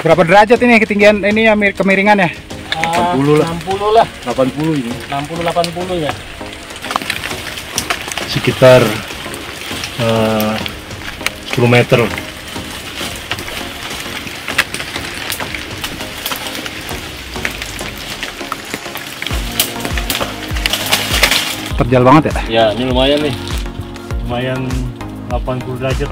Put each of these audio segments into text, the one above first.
Berapa derajat ini ketinggian ini ya, kemiringan ya? 80 lah. 60 lah. 80 ini. 60-80 ya. Sekitar 10 meter. Terjal banget ya? Ya, ini lumayan nih. Lumayan 80 derajat.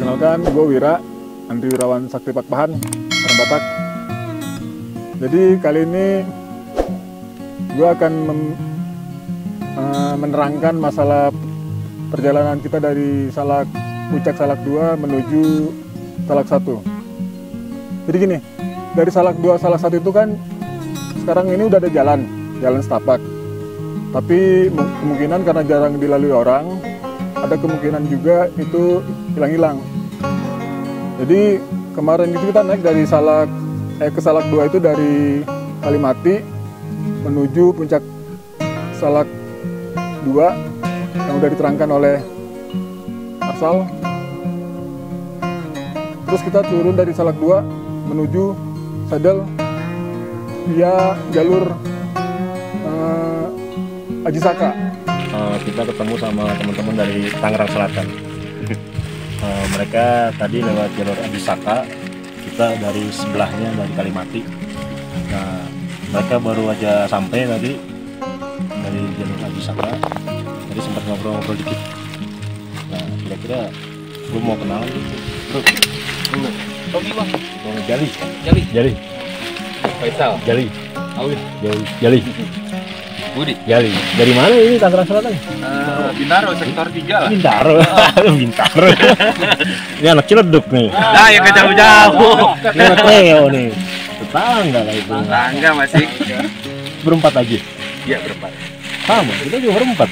Perkenalkan, gue Wira, Andri Wirawan Sakti Pakpahan, orang Batak. Jadi kali ini gue akan menerangkan masalah perjalanan kita dari Puncak Salak 2 menuju Salak 1. Jadi gini, dari Salak 2 Salak 1 itu kan sekarang ini udah ada jalan setapak. Tapi kemungkinan karena jarang dilalui orang, ada kemungkinan juga itu hilang-hilang. Jadi kemarin itu kita naik dari ke Salak 2 itu dari Kalimati menuju Puncak Salak 2 yang udah diterangkan oleh Arsal. Terus kita turun dari Salak 2 menuju Sadel via jalur Aji Saka. Kita ketemu sama teman-teman dari Tangerang Selatan. Mereka tadi lewat jalur Aji Saka, kita dari sebelahnya dari Kalimati. Nah, mereka baru aja sampai tadi dari jalur Aji Saka. Jadi sempat ngobrol-ngobrol dikit. Nah, kira-kira gue mau kenalan gitu. Bro, Tommy bang. Jali. Faisal. Jali. Awil. Jali. Budi. Jali. Dari mana ini Tangerang Selatan? Bintaro sektor 3 lah. Bintaro. Bintaro. Ini anak Ciledug nih. Nah, yang jauh-jauh. Ini anak Leo nih. Tetangga lah itu. Tetangga masih. Berempat aja. Iya, berempat. Sama, kita juga berempat.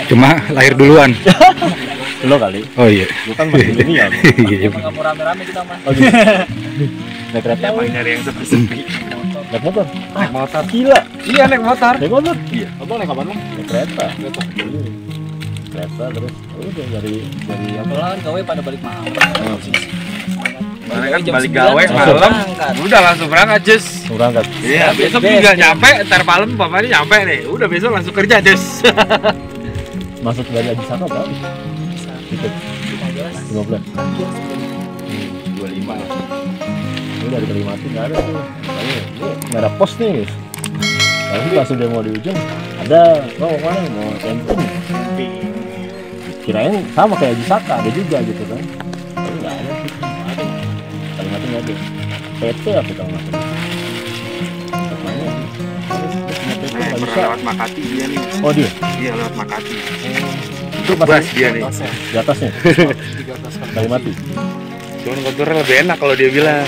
Cuma lahir duluan. Lo kali. Oh iya. Lu kan masih milenial. Iya. Nggak mau rame-rame kita mah. Oh gitu. Naik kereta. Emang nyari yang sepi-sepi. Naik motor. Naik motor. Gila. Iya, naik motor. Naik motor. Iya. Abang naik apaan bang? Naik kereta. Kereta terus udah dari apa? Kan gawe pada balik malam. Mana kan balik gawe malam, udah langsung berangkat Jess. Berangkat. Iya, besok juga nyampe, ntar malam bapaknya nyampe nih. Udah besok langsung kerja Jess. Masuk dari Aji Saka berapa? Tiket 15. 25. Ini dari Kalimati nggak ada tuh. Ini merah pos nih. Tapi pas udah mau di ujung ada, mau mana? Mau camping. Kirain sama kayak Aji Saka, ada juga gitu kan. Tapi nggak ada sih. Kalimati nggak ada. PT apa kalau nggak salah. Namanya. Nah, pernah lewat Makati dia nih. Oh dia? Iya lewat Makati. Itu pas Bas dia nih. di atasnya. Kalimati. Cuman konturnya lebih enak kalau dia bilang.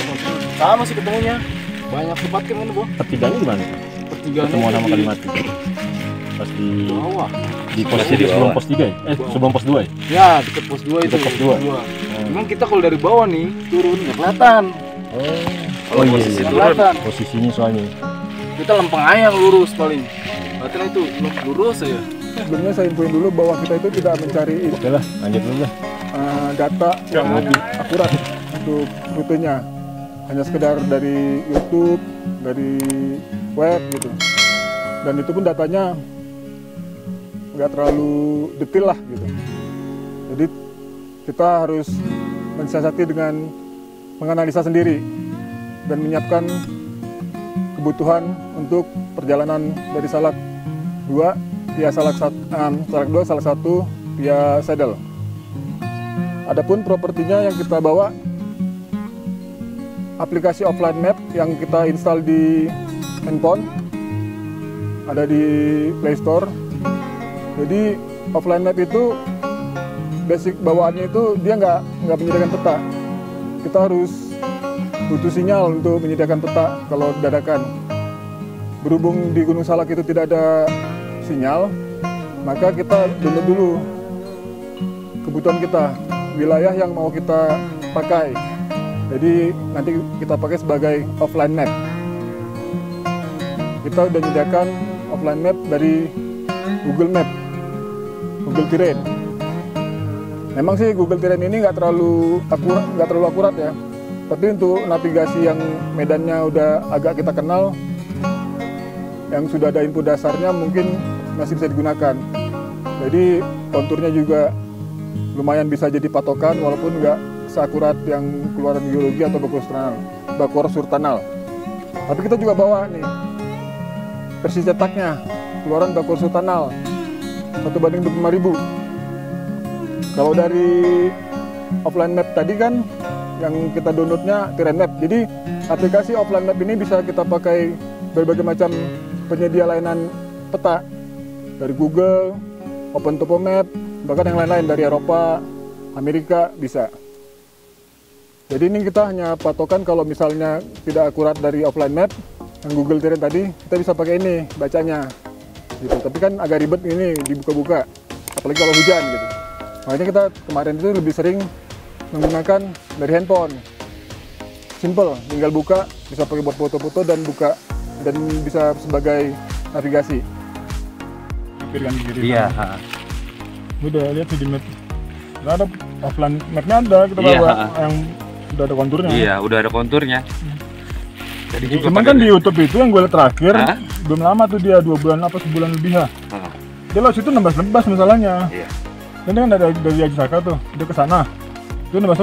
Sama sih ketemunya. Banyak tempat kan ini, Bang. Pertiganya di mana? Pertigaan Ketemu nama Kalimati. Pas di bawah. di pos Masih di sebelum bawah. pos 3 ya? Sebelum pos 2 ya? Ya, deket pos 2 itu. Deket pos 2. Cuman kita kalau dari bawah nih turun nggak kelihatan. Kalau posisi Nggak turun. kelihatan. Posisinya soalnya. Kita lempeng aja yang lurus paling. Berarti itu lurus aja. Sebelumnya saya infoin dulu bahwa kita itu tidak mencari Oke lah, lanjut dulu lah. data yang akurat untuk rutenya. Hanya sekedar dari YouTube, dari web gitu. Dan itu pun datanya nggak terlalu detail lah gitu. Jadi kita harus mensiasati dengan menganalisa sendiri dan menyiapkan kebutuhan untuk perjalanan dari Salak 2 via Salak 2, Salak 1 via saddle. Adapun propertinya yang kita bawa aplikasi offline map yang kita install di handphone, ada di Play Store. Jadi offline map itu basic bawaannya itu dia nggak menyediakan peta. Kita harus butuh sinyal untuk menyediakan peta kalau dadakan. Berhubung di Gunung Salak itu tidak ada sinyal, maka kita download dulu kebutuhan kita, wilayah yang mau kita pakai. Jadi nanti kita pakai sebagai offline map. Kita udah menyediakan offline map dari Google Map, Google Terrain. Memang sih Google Terrain ini nggak terlalu akurat ya. Tapi untuk navigasi yang medannya udah agak kita kenal, yang sudah ada input dasarnya mungkin masih bisa digunakan. Jadi konturnya juga lumayan bisa jadi patokan walaupun nggak seakurat yang keluaran geologi atau Bakor Surtanal. Tapi kita juga bawa nih versi cetaknya, keluaran Bakor Surtanal 1:25.000. Kalau dari offline map tadi kan yang kita downloadnya Terrain Map. Jadi aplikasi offline map ini bisa kita pakai berbagai macam penyedia layanan peta dari Google, Open Topo Map, bahkan yang lain-lain dari Eropa, Amerika bisa. Jadi ini kita hanya patokan kalau misalnya tidak akurat dari offline map, yang Google Terrain tadi, kita bisa pakai ini bacanya. Gitu. Tapi kan agak ribet ini dibuka-buka, apalagi kalau hujan gitu. Makanya kita kemarin itu lebih sering menggunakan dari handphone. Simple, tinggal buka, bisa pakai buat foto-foto dan buka dan bisa sebagai navigasi. Iya. Udah lihat di map. Nggak ada offline mapnya ada, kita bawa yang udah ada konturnya. Iya, udah ada konturnya. Jadi juga Cuman kan di YouTube itu yang gue lihat terakhir, belum lama tuh dia 2 bulan apa sebulan lebih ya. Dia lewat situ nembas masalahnya. Iya. Ini kan ada dari Haji Saka tuh, dia ke sana. Itu nembas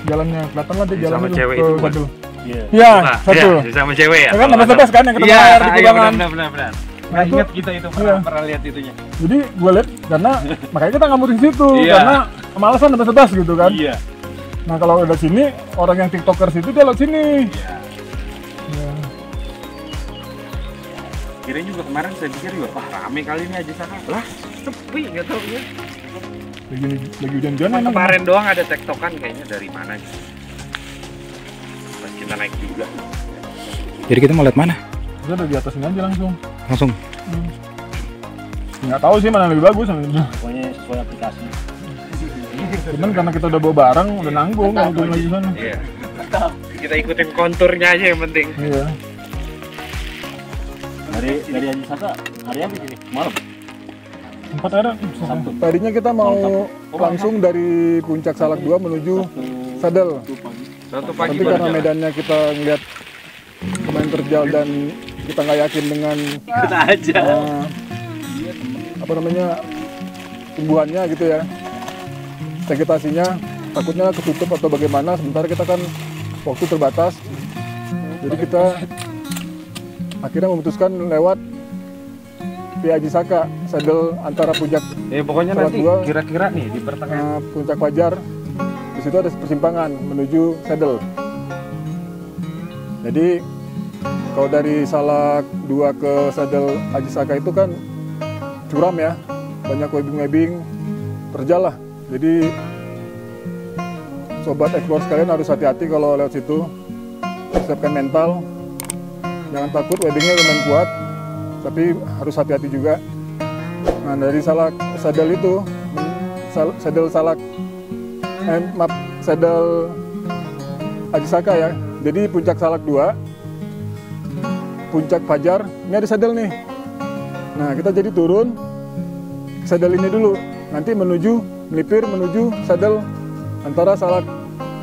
jalannya, kelihatan lah dia jalan sama itu cewek ke itu bukan? satu. Iya. Iya, satu. Iya, sama cewek ya. Ya kan nembas kan yang ketemu air di kubangan. Benar. Nah, itu- Ingat kita itu pernah lihat itunya. Jadi gue lihat karena makanya kita nggak mudik situ Iya. karena kemalasan nembas gitu kan. Iya. Nah kalau udah sini orang yang tiktokers itu dia lewat sini. Iya. Ya. Kirain juga kemarin saya pikir juga, wah rame kali ini aja sana. Lah, sepi nggak tahu ya. Lagi hujan-hujan Kemarin doang ada tektokan kayaknya dari mana gitu. Pas kita naik juga. Jadi kita mau lihat mana? Kita udah di atas ini aja langsung. Langsung. Nggak tahu sih mana yang lebih bagus sebenarnya. Pokoknya sesuai aplikasi. Cuman karena kita udah bawa barang udah nanggung kalau turun lagi sana. Iya. Kita ikutin konturnya aja yang penting. Iya. Dari Haji Saka hari apa ini? Malam. Empat ada. Tadinya kita mau langsung dari puncak Salak 2 menuju Saddle. Satu pagi Tapi karena baru jalan. medannya kita ngeliat kemarin terjal dan kita nggak yakin dengan apa namanya tumbuhannya gitu ya, vegetasinya takutnya ketutup atau bagaimana. Sementara kita kan waktu terbatas, jadi kita akhirnya memutuskan lewat via Haji Saka Saddle antara puncak Pokoknya Salak nanti dua, kira-kira nih di pertengahan. puncak Fajar. Di situ ada persimpangan menuju Saddle. Jadi kalau dari Salak 2 ke Saddle Haji Saka itu kan curam ya, banyak webbing-webbing, terjal lah. Jadi sobat explore sekalian harus hati-hati kalau lewat situ, siapkan mental, jangan takut, webbingnya lumayan kuat, tapi harus hati-hati juga. Nah dari Salak Saddle itu, Saddle Salak, Saddle Haji Saka ya. Jadi puncak Salak 2, puncak Fajar, ini ada saddle nih. Nah kita jadi turun ke saddle ini dulu, nanti melipir menuju saddle antara Salak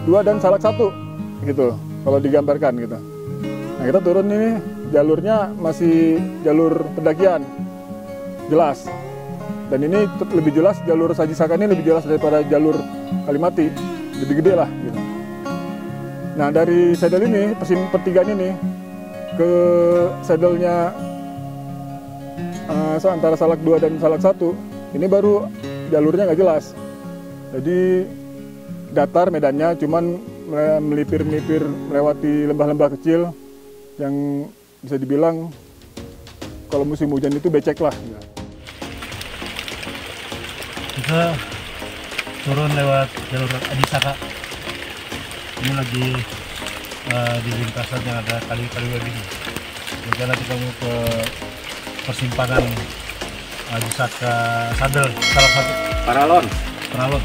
2 dan Salak 1 gitu, kalau digambarkan gitu. Nah kita turun ini, jalurnya masih jalur pendakian, jelas. Dan ini lebih jelas, jalur Haji Saka ini lebih jelas daripada jalur Kalimati, lebih gede lah gitu. Nah dari saddle ini, pertigaan ini ke saddle-nya antara Salak 2 dan Salak 1, ini baru jalurnya nggak jelas. Jadi datar medannya, cuman melipir-melipir melewati lembah-lembah kecil yang bisa dibilang kalau musim hujan itu becek lah. Kita turun lewat jalur Adisaka. Ini lagi di lintasan yang ada kali-kali webbing. Jadi nanti kamu ke persimpangan Adisaka Sadel, salah satu Paralon. Paralon.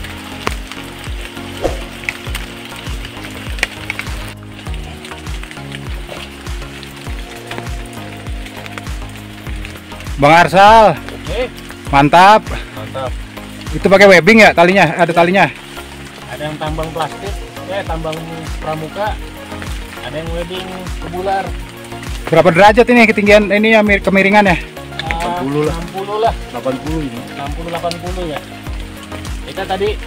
Bang Arsal, mantap. Mantap. Itu pakai webbing ya talinya? Ada talinya? Ada yang tambang plastik, tambang pramuka, ada yang webbing kebular. Berapa derajat ini ketinggian ini ya kemiringan ya? 60 lah. 60 lah. 80 ini. 60-80 ya. Kita tadi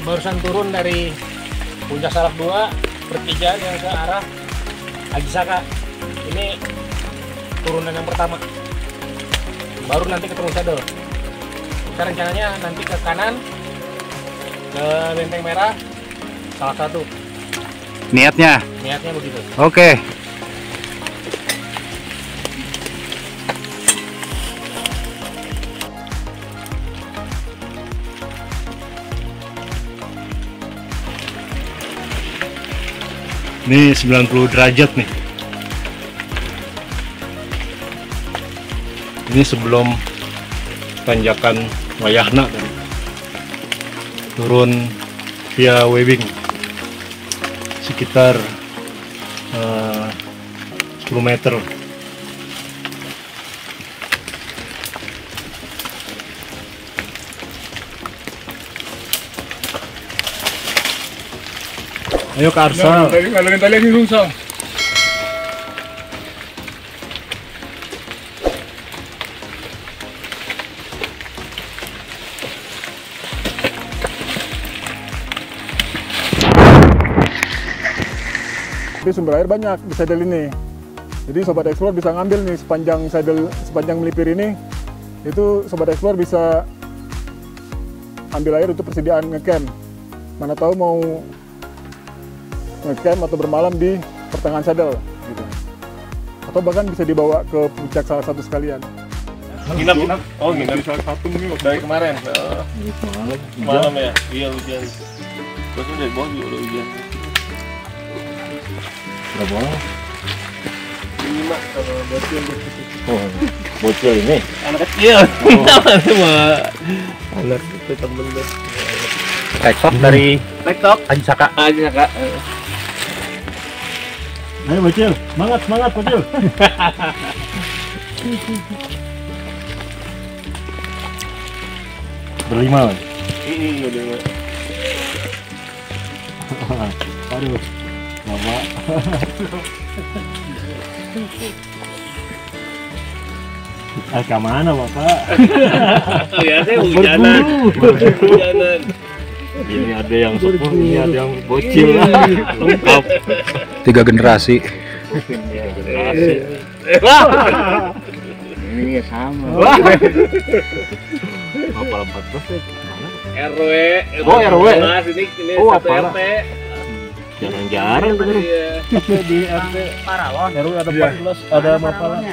barusan turun dari Puncak Salak 2 bertiga yang ke arah Adisaka. Ini turunan yang pertama. Baru nanti ketemu Sadel. Kita rencananya nanti ke kanan ke Benteng Merah salah satu. Niatnya? Niatnya begitu. Oke. Ini 90 derajat nih. Ini sebelum tanjakan Wayahna tadi. Turun via webbing sekitar 10 meter. Ayo ke Arsal. Ngalamin tali ini susah. Tapi sumber air banyak di saddle ini. Jadi Sobat Explore bisa ngambil nih sepanjang saddle, sepanjang melipir ini. Itu Sobat Explore bisa ambil air untuk persediaan ngecamp. Mana tahu mau ngecamp atau bermalam di pertengahan saddle gitu. Atau bahkan bisa dibawa ke puncak salah satu sekalian. Nginap. Oh, nginap. Salah satu nih Dari kemarin. Malam ya. Iya, hujan. Terus udah bawa juga udah hujan. Berapa orang? 5 kalau bocil. Oh, bocil ini. Anak kecil. Semua. Anak itu temen deh. Tektok dari TikTok. Adisaka. Adisaka. Ayo bocil, semangat bocil. Berlima. Ini udah. Aduh, bapak. Ke mana bapak? Lihatnya hujanan. Hujanan. Ini ada yang sepuh, ini ada yang bocil. Lengkap. 3 generasi. Ini sama. Apa 14 ya? RW. Oh, RW. Ini Oh, satu apa? RT. Jarang-jarang tuh. Iya. Di RT Paralon. RW ada 14, ada Mapalan.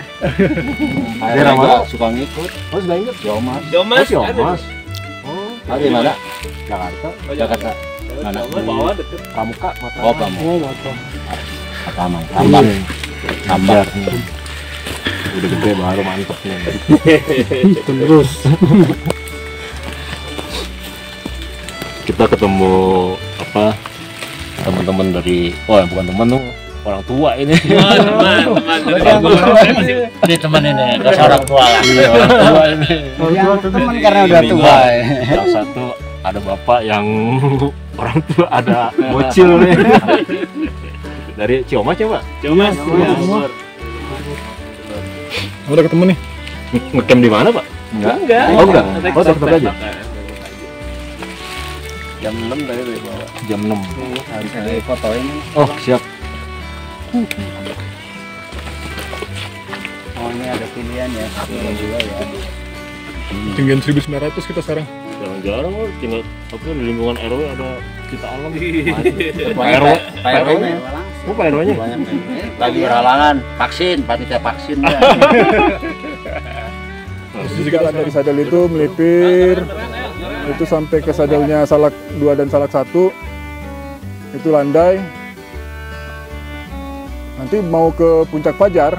Ada Rama suka ngikut. Oh, sudah ingat? Jomas. Jomas. Oh, Mas. Ah, di mana? Jakarta. Jakarta. Mana? Bawah deket. Pramuka, Oh, kamu. Oh, Matam. Tambang. Tambang. Tambang. Udah gede baru mantep nih. Terus. Kita ketemu apa? Teman-teman dari, oh bukan teman tuh, orang tua ini. Ini teman ini, gak orang tua lah. Iya, orang tua ini. Teman karena udah Ini tua. Yang satu ada bapak yang orang tua, ada bocil nih. Dari Ciamas ya, Pak? Jomas. Udah ketemu nih. Ngecamp di mana, Pak? Enggak. Oh, enggak. Oh, tetap aja. Jam 6 tadi udah bawa. Jam 6. Harus difotoin. Oh, siap. Oh, ini ada pilihan ya. Pilihan juga ya. Ketinggian 1900 kita sekarang. Jarang-jarang loh, tinggal tapi di lingkungan RW ada kita alam. Pak RW. Pak RW-nya. Oh, Pak RW-nya. Lagi berhalangan vaksin, panitia vaksin. Jadi jalan dari sadel itu melipir, itu sampai ke sadelnya Salak 2 dan Salak 1, itu landai. Nanti mau ke Puncak Fajar,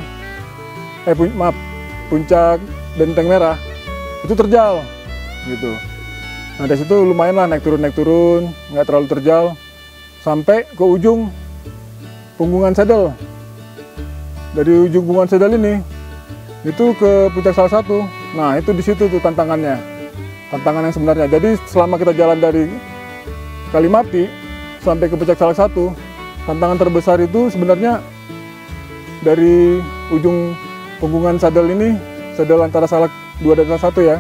Puncak Benteng Merah, itu terjal, gitu. Nah dari situ lumayan lah naik turun, nggak terlalu terjal, sampai ke ujung punggungan sadel. Dari ujung punggungan sadel ini, itu ke Puncak Salak 1. Nah itu di situ tuh tantangannya, tantangan yang sebenarnya. Jadi selama kita jalan dari Kalimati sampai ke Puncak Salak 1, tantangan terbesar itu sebenarnya dari ujung punggungan sadel ini, sadel antara Salak 2 dan Salak 1 ya,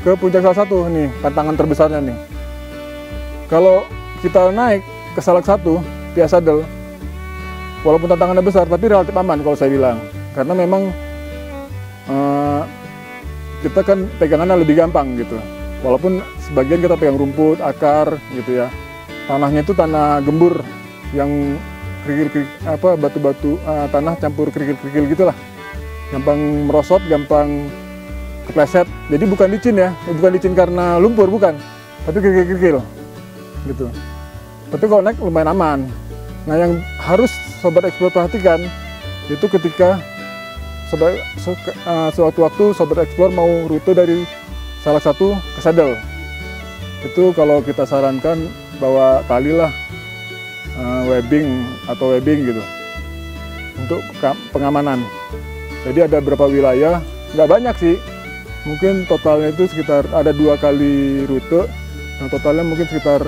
ke Puncak Salak 1 nih, tantangan terbesarnya nih. Kalau kita naik ke Salak 1 via sadel, walaupun tantangannya besar, tapi relatif aman kalau saya bilang. Karena memang kita kan pegangannya lebih gampang gitu. Walaupun sebagian kita pegang rumput, akar gitu ya. Tanahnya itu tanah gembur yang kerikil, batu-batu, tanah campur kerikil-kerikil gitulah. Gampang merosot, gampang kepleset. Jadi bukan licin ya, bukan licin karena lumpur, bukan. Tapi kerikil-kerikil gitu. Tapi kalau naik lumayan aman. Nah yang harus Sobat Explore perhatikan itu ketika suatu waktu Sobat Explore mau rute dari Salak 1 ke sadel. Itu kalau kita sarankan bawa tali lah, webbing gitu untuk pengamanan. Jadi ada beberapa wilayah, nggak banyak sih, mungkin totalnya itu sekitar ada 2 kali rute, yang totalnya mungkin sekitar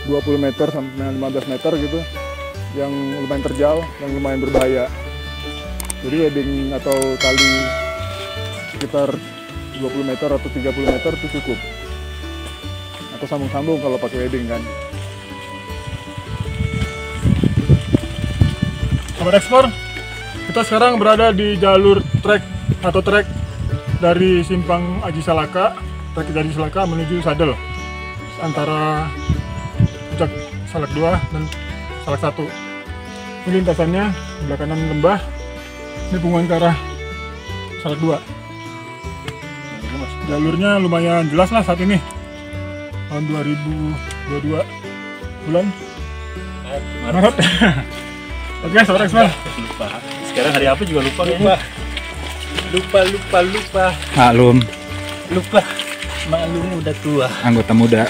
20 meter sampai 15 meter gitu, yang lumayan terjal, yang lumayan berbahaya. Jadi webbing atau tali sekitar 20 meter atau 30 meter itu cukup. Atau sambung-sambung kalau pakai webbing kan. Sobat Explore, kita sekarang berada di jalur trek dari Simpang Aji Salaka, trek dari Salaka menuju sadel antara Puncak Salak 2 dan Salak 1. Ini lintasannya sebelah kanan lembah. Ini punggungan ke arah Salak 2. Jalurnya lumayan jelas lah saat ini. Tahun 2022 bulan Maret. Oke, Sobat Explore. Lupa. Sekarang hari apa juga lupa kayaknya. Lupa. Maklum udah tua. Anggota muda.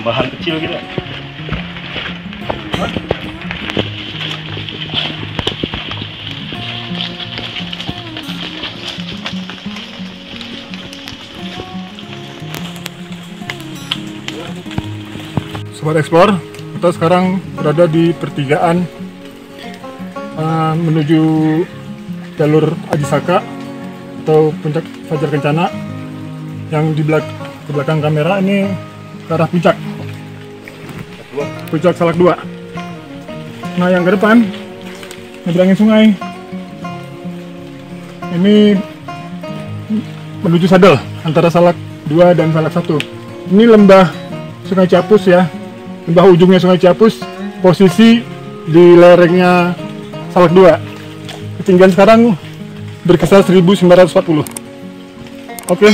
Bahan kecil gitu. Sobat Explore, kita sekarang berada di pertigaan menuju jalur Aji Saka atau Puncak Fajar Kencana. Yang di belakang kamera ini ke arah puncak Salak 2. Nah yang ke depan nyebrangin sungai ini menuju sadel antara Salak 2 dan Salak 1. Ini lembah Sungai Ciapus ya, lembah ujungnya Sungai Ciapus, posisi di lerengnya Salak 2. Ketinggian sekarang berkisar 1940. Oke,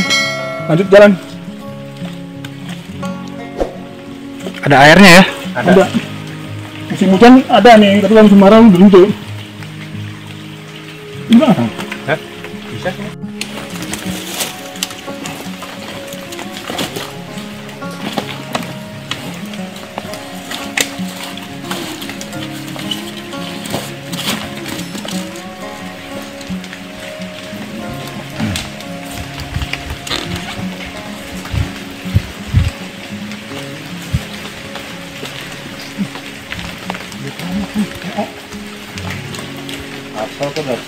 lanjut jalan. Ada airnya ya? Ada. Musim hujan ada nih, tapi kalau musim kemarau berhenti. Gimana? Bisa kan? Sobat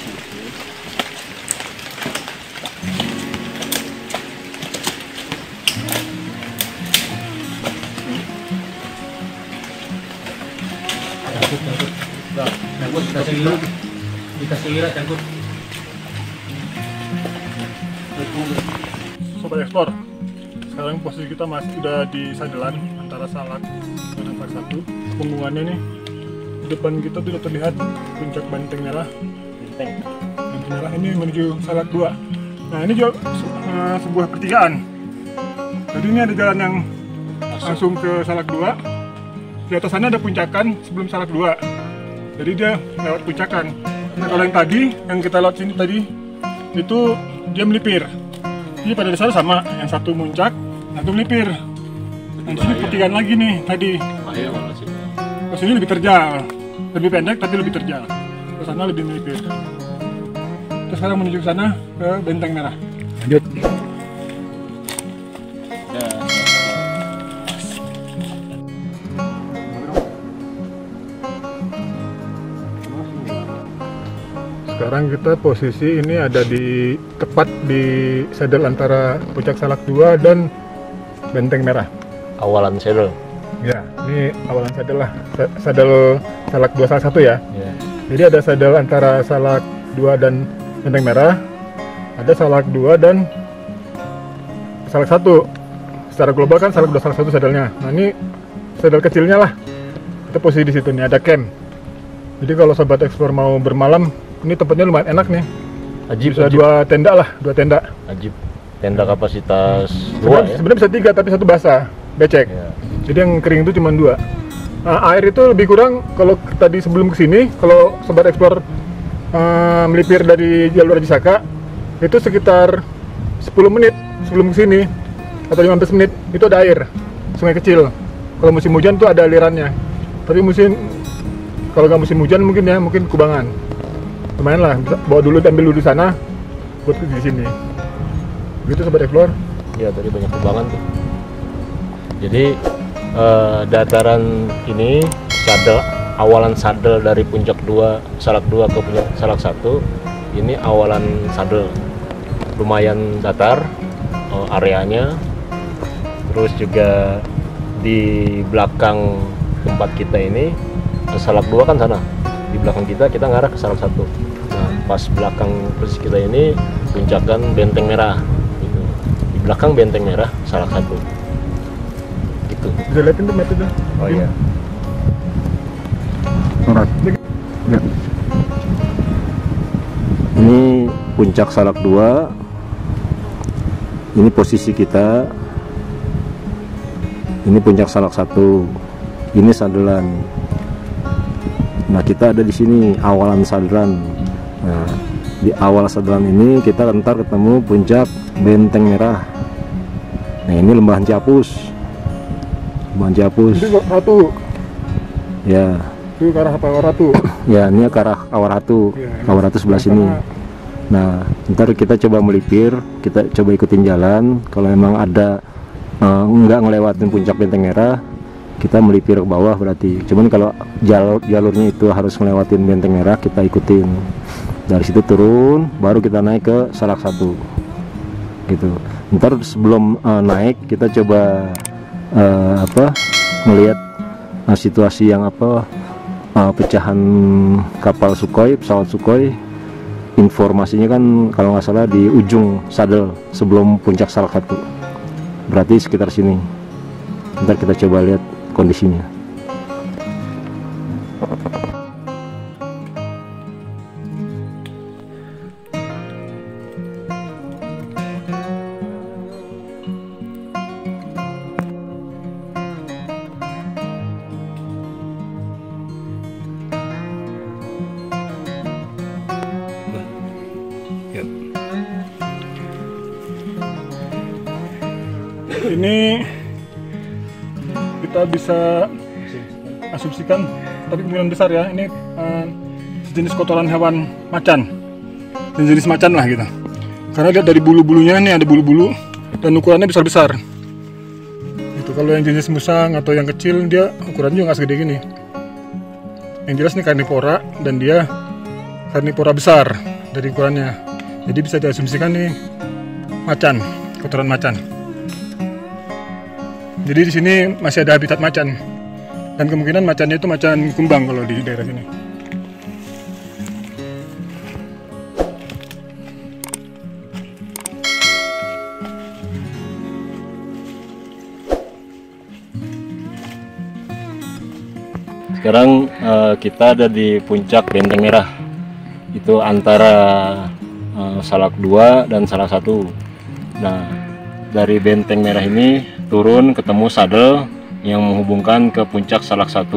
Explore, sekarang posisi kita masih udah di sadelan antara Salak dan Salak 1. Punggungannya nih, di depan kita tuh udah terlihat puncak Benteng Merah. Benteng Merah ini menuju Salak 2. Nah ini juga sebuah pertigaan. Jadi ini ada jalan yang langsung ke Salak 2. Di atas sana ada puncakan sebelum Salak 2. Jadi dia lewat puncakan. Nah kalau yang tadi, yang kita lewat sini tadi, itu dia melipir. Jadi pada dasarnya sama, yang satu muncak, satu melipir. Nah di sini pertigaan lagi nih tadi. Ke sini lebih terjal, lebih pendek tapi lebih terjal. Ke sana lebih melipir. Terus sekarang menuju ke sana ke Benteng Merah. Lanjut. Sekarang kita posisi ini ada di tepat di saddle antara Puncak Salak 2 dan Benteng Merah. Awalan saddle. Ya, ini awalan saddle lah. Saddle Salak 2 Salak 1 ya. Ya. Jadi ada saddle antara Salak 2 dan Benteng Merah. Ada Salak 2 dan Salak 1. Secara global kan Salak 2 Salak 1 saddle-nya. Nah, ini saddle kecilnya lah. Kita posisi di situ nih, ada camp. Jadi kalau sobat explore mau bermalam, ini tempatnya lumayan enak nih. Ajib, bisa ajib. 2 tenda lah, 2 tenda. Ajib. Tenda kapasitas 2 ya. Sebenarnya bisa 3 tapi 1 basah, becek. Ya. Jadi yang kering itu cuma 2. Nah, air itu lebih kurang kalau tadi sebelum kesini, kalau sobat explore melipir dari jalur Haji Saka, itu sekitar 10 menit sebelum kesini atau 15 menit itu ada air, sungai kecil. Kalau musim hujan tuh ada alirannya. Tapi kalau nggak musim hujan mungkin kubangan. Lumayan lah, bisa bawa dulu, ambil dulu di sana buat di sini. Gitu sobat explore. Ya tadi banyak kubangan tuh. Jadi dataran ini awalan saddle dari puncak 2 Salak 2 ke puncak Salak 1 ini awalan saddle, lumayan datar areanya. Terus juga di belakang tempat kita ini Salak 2 kan sana, di belakang kita ngarah ke Salak 1. Nah pas belakang posisi kita ini puncakan Benteng Merah gitu. Di belakang Benteng Merah Salak 1 gitu. Bisa liatin tuh metode. Oh iya. Ya. Ini puncak Salak 2. Ini posisi kita. Ini puncak Salak 1. Ini sadelan. Nah, kita ada di sini awalan sadelan. Nah, di awal sadelan ini kita ntar ketemu puncak Benteng Merah. Nah, ini Lembahan Ciapus. Lembahan Ciapus. Ini Ratu. Ya. Itu ke arah apa Ratu? Ya, ini ke arah Kawaratu. Ya, Kawaratu sebelah sini. Nah, ntar kita coba melipir, kita coba ikutin jalan. Kalau memang ada nggak ngelewatin puncak Benteng Merah, kita melipir ke bawah berarti. Cuman kalau jalurnya itu harus ngelewatin Benteng Merah, kita ikutin. Dari situ turun, baru kita naik ke Salak 1. Gitu. Ntar sebelum naik, kita coba melihat situasi yang pecahan kapal Sukhoi, pesawat Sukhoi. Informasinya kan kalau nggak salah di ujung saddle sebelum puncak Salak 1. Berarti sekitar sini. Ntar kita coba lihat kondisinya. Ini kita bisa asumsikan, tapi kemungkinan besar ya, ini sejenis kotoran hewan macan, jenis macan lah gitu. Karena lihat dari bulu-bulunya, nih ada bulu-bulu dan ukurannya besar-besar. Itu kalau yang jenis musang atau yang kecil dia ukurannya juga nggak segede gini. Yang jelas ini karnivora dan dia karnivora besar dari ukurannya. Jadi bisa diasumsikan nih macan, kotoran macan. Jadi di sini masih ada habitat macan. Dan kemungkinan macannya itu macan kumbang kalau di daerah sini. Sekarang kita ada di puncak Benteng Merah. Itu antara Salak 2 dan Salak 1. Nah, dari Benteng Merah ini turun ketemu sadel yang menghubungkan ke puncak Salak 1.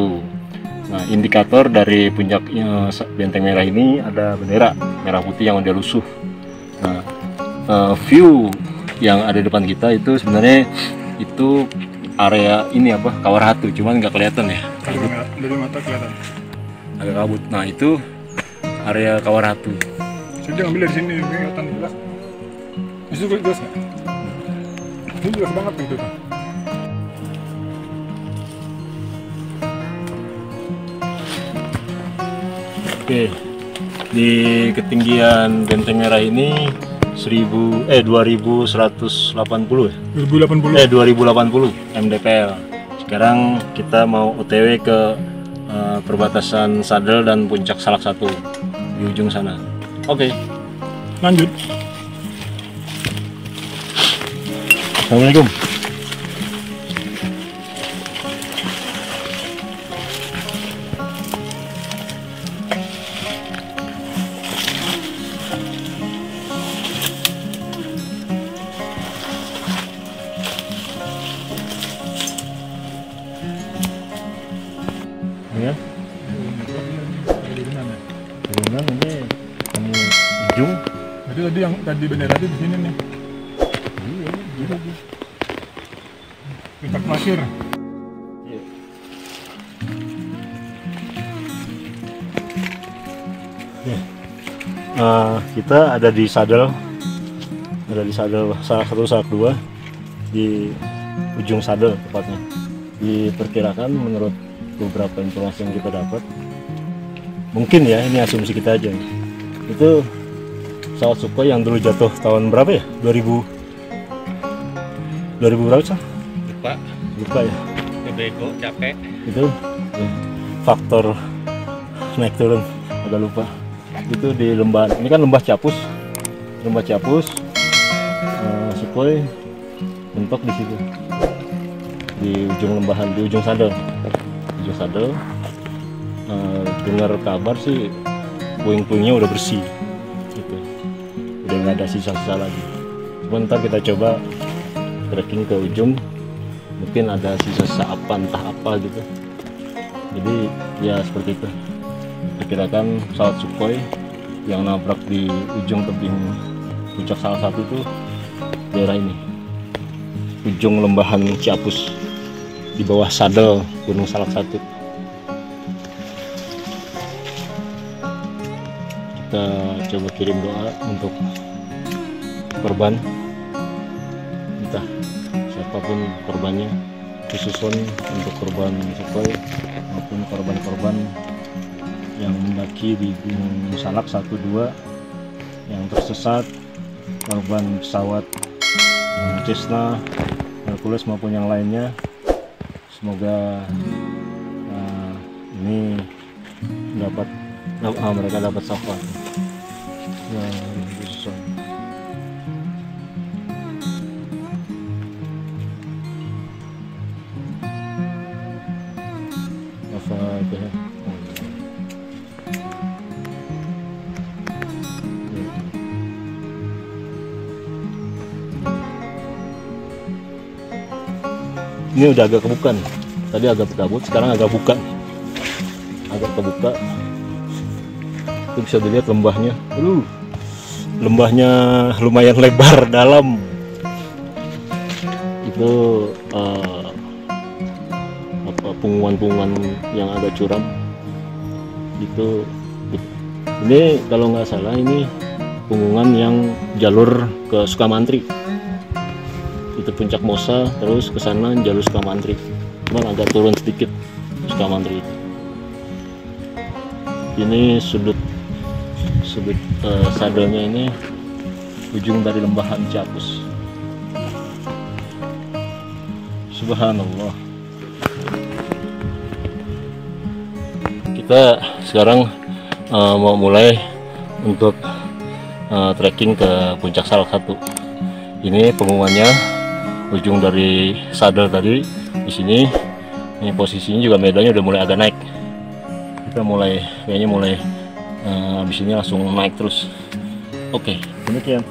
Nah, indikator dari puncak Benteng Merah ini ada bendera merah putih yang udah lusuh. Nah, view yang ada di depan kita itu sebenarnya itu area ini apa, Kawah Ratu, cuman nggak kelihatan ya. Dari mata kelihatan. Agak kabut. Nah, itu area Kawah Ratu. Sudah ambil dari sini, kelihatan jelas. Itu jelas nggak? Ini jelas banget itu. Oke, di ketinggian Benteng Merah ini 2180 ya? 2080 mdpl. Sekarang kita mau OTW ke perbatasan Sadel dan puncak Salak 1 di ujung sana. Oke, Lanjut. Assalamualaikum. Ya, Gunung ini kamu ujung. Jadi tadi yang tadi bendera itu di sini nih. Iya, gitu. Puncak pasir. Kita ada di Sadel, Salak 1, Salak 2 di ujung Sadel tepatnya. Diperkirakan menurut beberapa informasi yang kita dapat, mungkin ya ini asumsi kita aja, itu pesawat Sukhoi yang dulu jatuh tahun berapa ya, 2000 berapa sih? Lupa ya, Bego, capek. itu ya, faktor naik turun agak lupa. Itu di lembah, ini kan lembah Capus, Sukhoi mentok di situ, di ujung lembahan, di ujung Sadel. Dengar kabar sih puing-puingnya udah bersih gitu, udah nggak ada sisa-sisa lagi. Cuma ntar kita coba trekking ke ujung, mungkin ada sisa-sisa apa, entah apa gitu. Jadi ya seperti itu. Perkirakan pesawat Sukhoi yang nabrak di ujung tebing puncak Salak 1 itu daerah ini, ujung lembahan Ciapus di bawah Sadel Gunung Salak 1. Kita coba kirim doa untuk korban, entah siapapun korbannya, khususnya untuk korban Sukhoi maupun korban-korban yang mendaki di Gunung Salak 1, 2 yang tersesat, korban pesawat Cessna, Hercules maupun yang lainnya. Semoga ini mereka dapat safar. Ini udah agak kebuka nih. Tadi agak berkabut, sekarang agak buka. Agak kebuka. Itu bisa dilihat lembahnya. Lembahnya lumayan lebar, dalam. Itu pungungan-pungungan yang agak curam. Itu ini kalau nggak salah ini pungungan yang jalur ke Sukamantri. Itu puncak Mosa, terus ke sana jalur Sukamantri. Cuman agak turun sedikit Sukamantri itu. Ini sudut sudut sadelnya ini ujung dari lembahan Ciapus. Subhanallah. Kita sekarang mau mulai untuk trekking ke puncak Salak 1. Ini pengumumannya ujung dari sadel tadi di sini. Ini posisinya juga medannya udah mulai agak naik. Kita kayaknya mulai habis ini langsung naik terus. Oke, demikian.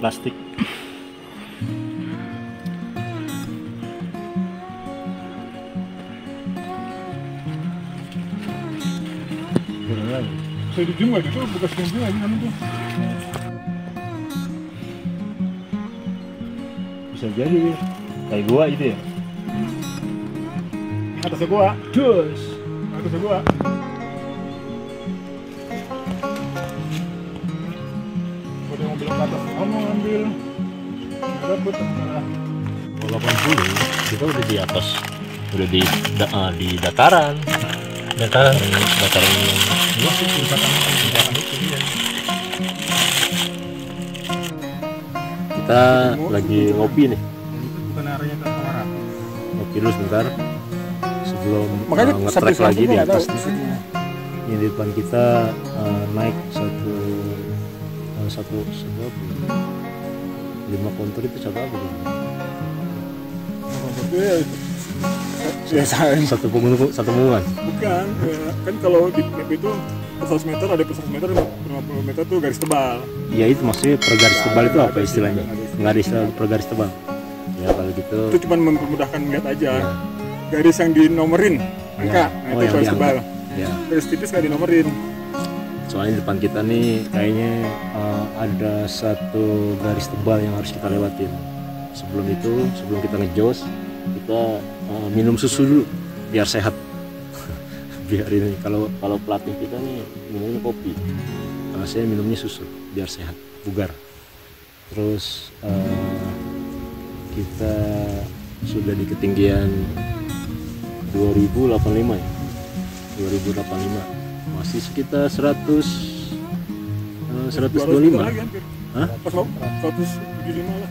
Plastik. Saya di ujung lagi tuh, bekas ujung lagi kamu tuh. Bisa jadi kayak gua gitu ya. Atasnya gua. Jos. Atasnya gua. Udah mau belok ke atas, kamu ambil. Nggak dapet, malah. 80 kita udah di atas, udah di dataran yang luas itu, kita lagi ngopi nih. Bukan arahnya ke Muara. Ngopi dulu sebentar sebelum Makanya nge-trek lagi di atas di nih. sini. Ini di depan kita naik satu 5 kontur itu satu apa gitu? Satu pengumuman. Bukan, kan kalau di map itu per 100 meter ada per 100 meter 50 meter tuh garis tebal. Ya itu maksudnya per garis tebal itu apa istilahnya? Nggak ada istilah per garis tebal. Ya kalau gitu. Itu cuma mempermudahkan melihat aja. Garis yang dinomerin angka, Oh, itu yang garis tebal. Ya. Garis tipis nggak dinomerin. Soalnya di depan kita nih kayaknya ada satu garis tebal yang harus kita lewatin. Sebelum kita ngejos, kita minum susu dulu biar sehat. Biar ini kalau pelatih kita nih minumnya kopi, kalau saya minumnya susu biar sehat, bugar. Terus kita sudah di ketinggian 2085 ya, 2085 masih sekitar 125. Hah? Pas mau 175 lah.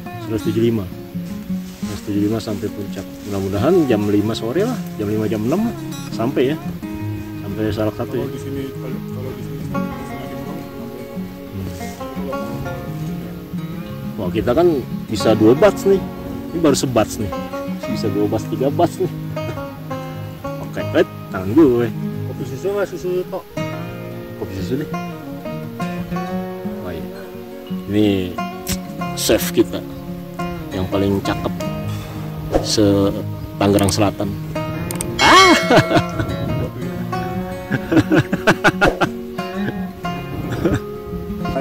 175 sampai puncak. Mudah-mudahan jam 5 sore lah, jam 5 jam 6 lah sampai ya. Sampai Salak 1 ya. Kalau di sini kalau di sini Wah, kita kan bisa 2 batch nih. Ini baru sebatch nih. Bisa 2 batch, 3 batch nih. Oke, right, tangan gue. Kopi susu nggak susu tok? Kopi susu deh. Wah, iya. Ini chef kita yang paling cakep se-Tangerang Selatan.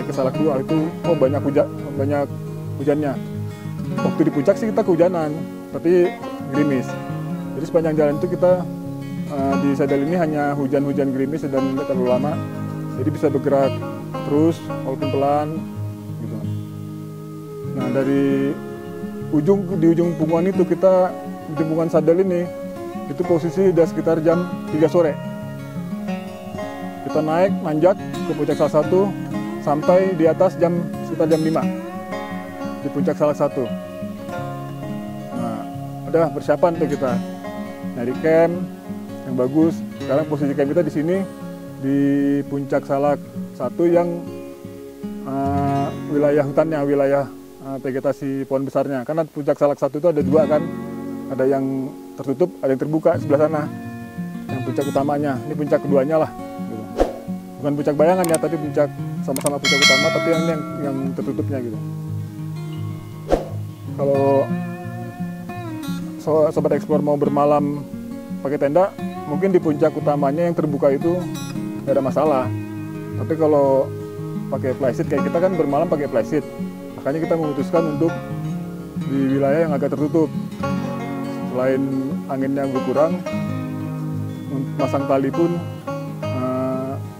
naik ke Salak 2 itu banyak hujannya. Waktu di puncak sih kita kehujanan, tapi gerimis. Jadi sepanjang jalan itu kita di sadel ini hanya hujan-hujan gerimis dan tidak terlalu lama. Jadi bisa bergerak terus walaupun pelan gitu. Nah, di ujung punggungan itu kita di punggungan sadel ini itu posisi udah sekitar jam 3 sore. Kita naik manjak ke puncak Salak 1 sampai di atas sekitar jam 5 di puncak Salak 1. Nah, udah persiapan tuh kita nyari camp yang bagus. Sekarang posisi camp kita di sini di puncak Salak 1 yang wilayah hutannya, wilayah vegetasi pohon besarnya. Karena puncak Salak 1 itu ada 2 kan, ada yang tertutup, ada yang terbuka sebelah sana. Yang puncak utamanya, ini puncak keduanya lah. Gitu. Bukan puncak bayangan ya, tapi puncak sama-sama puncak utama, tapi yang tertutupnya gitu. Kalau sobat explore mau bermalam pakai tenda, mungkin di puncak utamanya yang terbuka itu nggak ada masalah. Tapi kalau pakai flysheet kayak kita kan bermalam pakai flysheet, makanya kita memutuskan untuk di wilayah yang agak tertutup. Selain anginnya berkurang, masang tali pun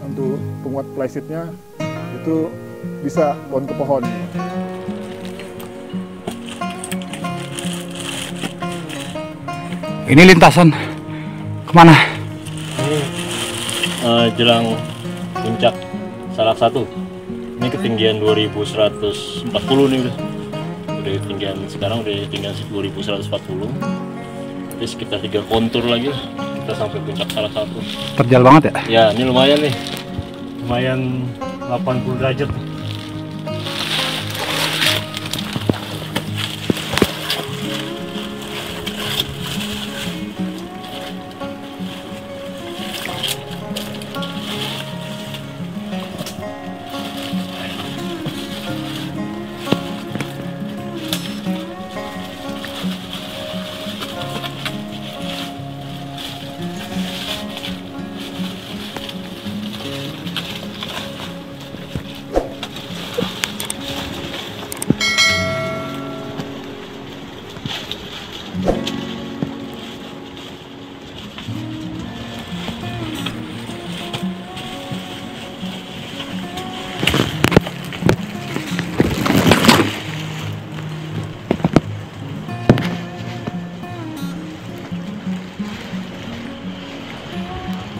untuk penguat flysheetnya itu bisa pohon ke pohon. Ini lintasan kemana? Jelang puncak Salak 1. Ini ketinggian 2140 nih udah. Ketinggian sekarang udah ketinggian 2140. Jadi sekitar 3 kontur lagi kita sampai puncak Salak 1. Terjal banget ya? Ya, ini lumayan nih. Lumayan 80 derajat.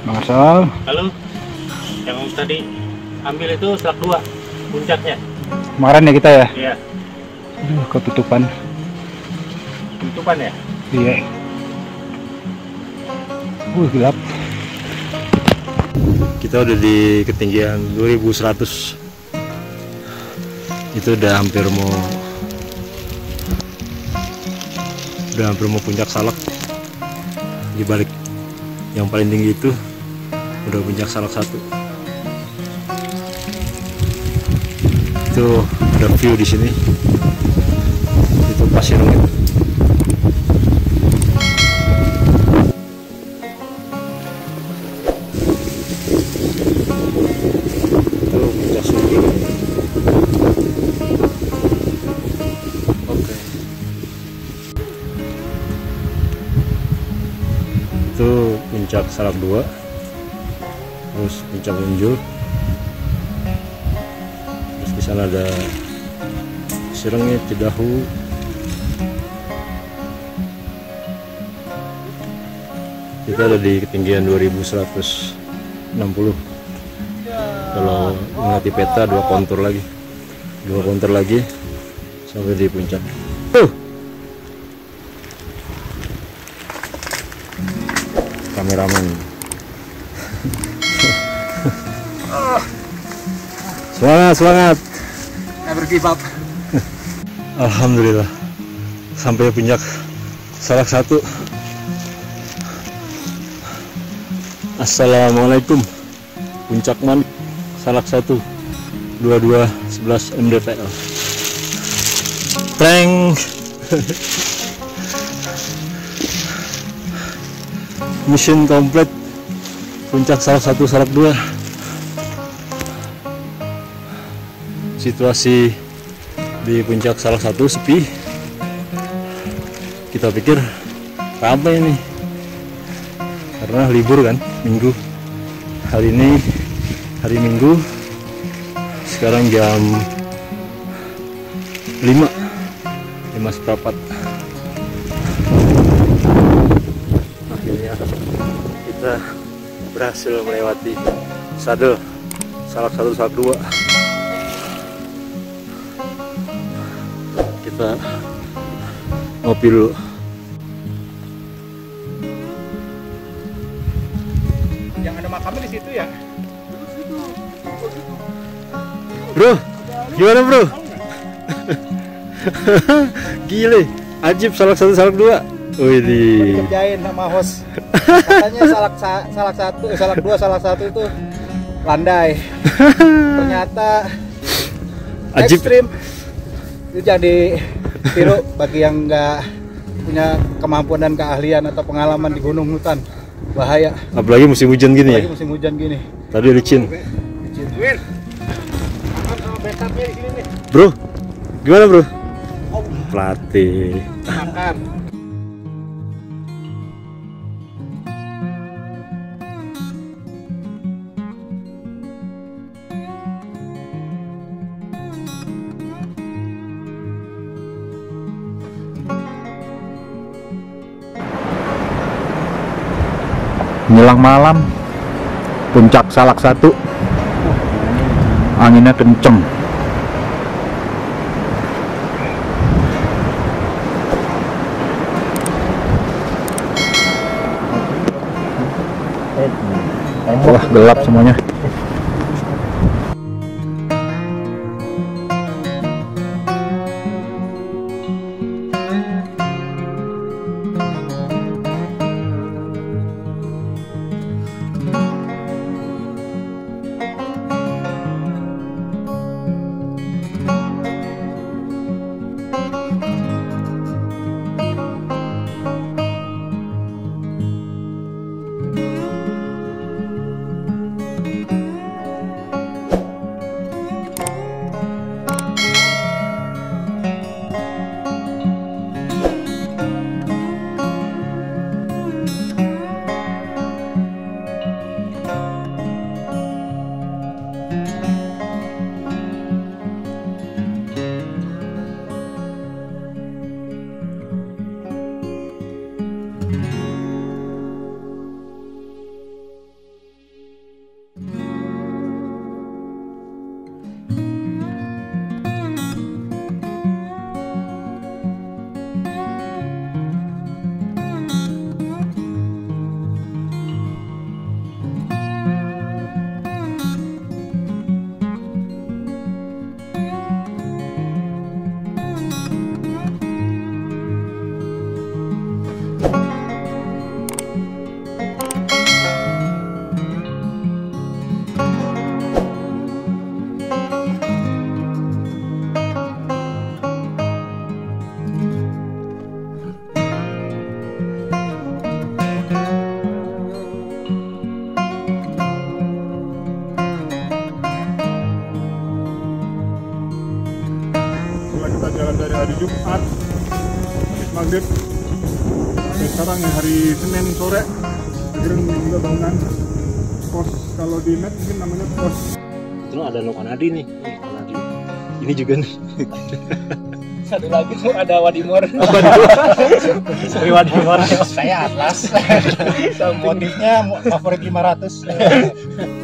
Bang Arsal, Halo. Yang tadi ambil itu Salak 2 puncaknya. kemarin ya kita ya? Iya. Aduh, ketutupan. Tutupan ya? Iya. Gelap. Kita udah di ketinggian 2100. Itu udah hampir mau puncak Salak. Di balik yang paling tinggi itu udah puncak Salak 1. Itu ada view di sini. Itu pasir gitu. Itu puncak Sugi. Oke. Itu puncak Salak 2. Terus puncak Unjul. Terus di sana ada Sirengit, Cidahu. Kita ada di ketinggian 2160. Kalau mengerti peta 2 kontur lagi sampai di puncak. Kameramen. Semangat. Never give up. Alhamdulillah sampai puncak Salak 1. Assalamualaikum. Puncak Manik Salak 1 2211 mdpl. Prank. Mission komplit. Puncak Salak 1 Salak 2. Situasi di puncak Salak 1 sepi. Kita pikir ramai ini karena libur kan, Minggu. Hari ini hari Minggu. Sekarang jam 5 seperempat. Akhirnya kita berhasil melewati Sadel Salak 1 Salak 2. Kita ngopi dulu. Yang ada makamnya di situ ya? Bro, gimana bro? Gile, ajib Salak 1 Salak 2. Wih, Dikerjain sama host. Katanya Salak 2, Salak 1 itu landai. Ternyata ajib. ekstrim. Itu jadi tiru bagi yang nggak punya kemampuan dan keahlian atau pengalaman di gunung hutan. Bahaya. Apalagi musim hujan gini Apalagi ya. musim hujan gini. Tadi licin. Bro, gimana bro? Pelatih. Makan. Menjelang malam, puncak Salak 1, anginnya kenceng. Wah, gelap semuanya. Kita jalan dari hari Jumat habis maghrib sampai sekarang ya hari Senin sore. Akhirnya juga bangunan pos, kalau di net mungkin namanya pos. Itu ada Lokanadi nih. Lokanadi. Ini juga nih. Satu lagi tuh ada Wadimor. Sorry Wadimor. Saya Atlas. Motifnya favorit 500.